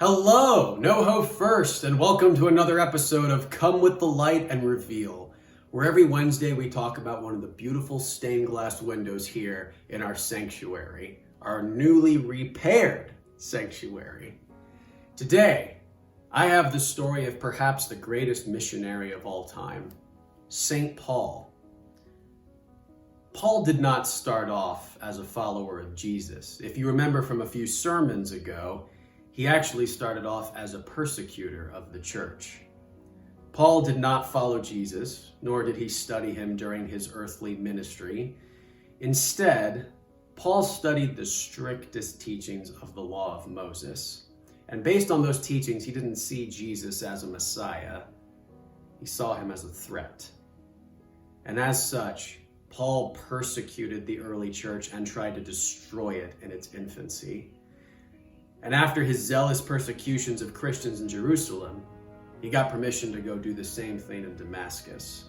Hello, NoHo first, and welcome to another episode of Come with the Light and Reveal, where every Wednesday we talk about one of the beautiful stained glass windows here in our sanctuary, our newly repaired sanctuary. Today, I have the story of perhaps the greatest missionary of all time, St. Paul. Paul did not start off as a follower of Jesus. If you remember from a few sermons ago, he actually started off as a persecutor of the church. Paul did not follow Jesus, nor did he study him during his earthly ministry. Instead, Paul studied the strictest teachings of the law of Moses. And based on those teachings, he didn't see Jesus as a Messiah. He saw him as a threat. And as such, Paul persecuted the early church and tried to destroy it in its infancy. And after his zealous persecutions of Christians in Jerusalem, he got permission to go do the same thing in Damascus.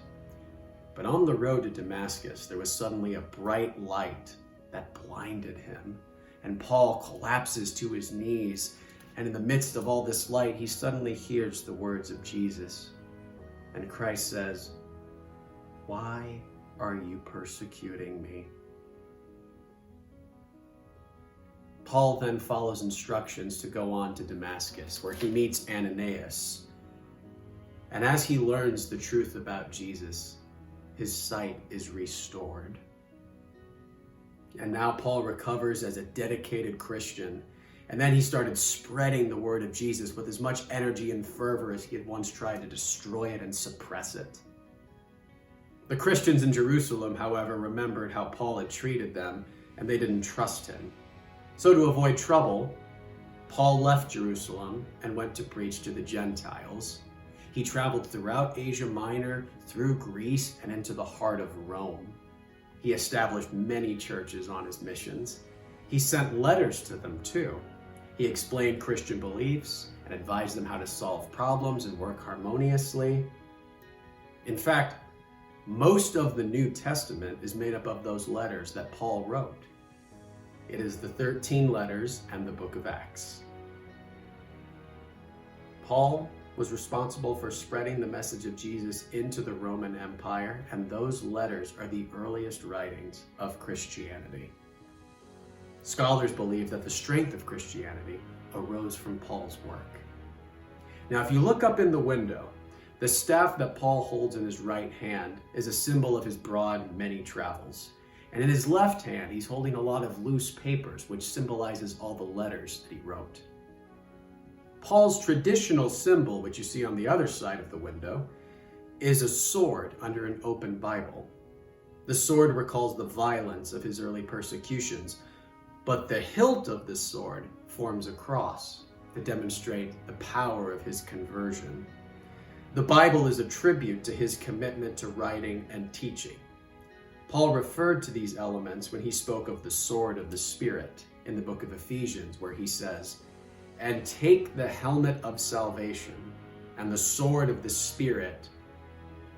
But on the road to Damascus, there was suddenly a bright light that blinded him. And Paul collapses to his knees. And in the midst of all this light, he suddenly hears the words of Jesus. And Christ says, "Why are you persecuting me?" Paul then follows instructions to go on to Damascus, where he meets Ananias. And as he learns the truth about Jesus, his sight is restored. And now Paul recovers as a dedicated Christian. And then he started spreading the word of Jesus with as much energy and fervor as he had once tried to destroy it and suppress it. The Christians in Jerusalem, however, remembered how Paul had treated them, and they didn't trust him. So to avoid trouble, Paul left Jerusalem and went to preach to the Gentiles. He traveled throughout Asia Minor, through Greece, and into the heart of Rome. He established many churches on his missions. He sent letters to them too. He explained Christian beliefs and advised them how to solve problems and work harmoniously. In fact, most of the New Testament is made up of those letters that Paul wrote. It is the 13 letters and the book of Acts. Paul was responsible for spreading the message of Jesus into the Roman Empire, and those letters are the earliest writings of Christianity. Scholars believe that the strength of Christianity arose from Paul's work. Now, if you look up in the window, the staff that Paul holds in his right hand is a symbol of his broad, many travels. And in his left hand, he's holding a lot of loose papers, which symbolizes all the letters that he wrote. Paul's traditional symbol, which you see on the other side of the window, is a sword under an open Bible. The sword recalls the violence of his early persecutions, but the hilt of the sword forms a cross to demonstrate the power of his conversion. The Bible is a tribute to his commitment to writing and teaching. Paul referred to these elements when he spoke of the sword of the Spirit in the book of Ephesians, where he says, "And take the helmet of salvation and the sword of the Spirit,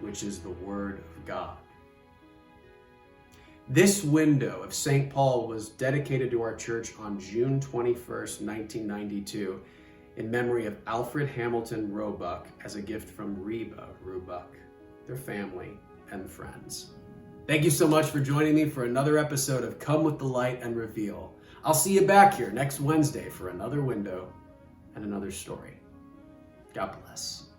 which is the word of God." This window of St. Paul was dedicated to our church on June 21st, 1992, in memory of Alfred Hamilton Roebuck, as a gift from Reba Roebuck, their family, and friends. Thank you so much for joining me for another episode of Come with the Light and Reveal. I'll see you back here next Wednesday for another window and another story. God bless.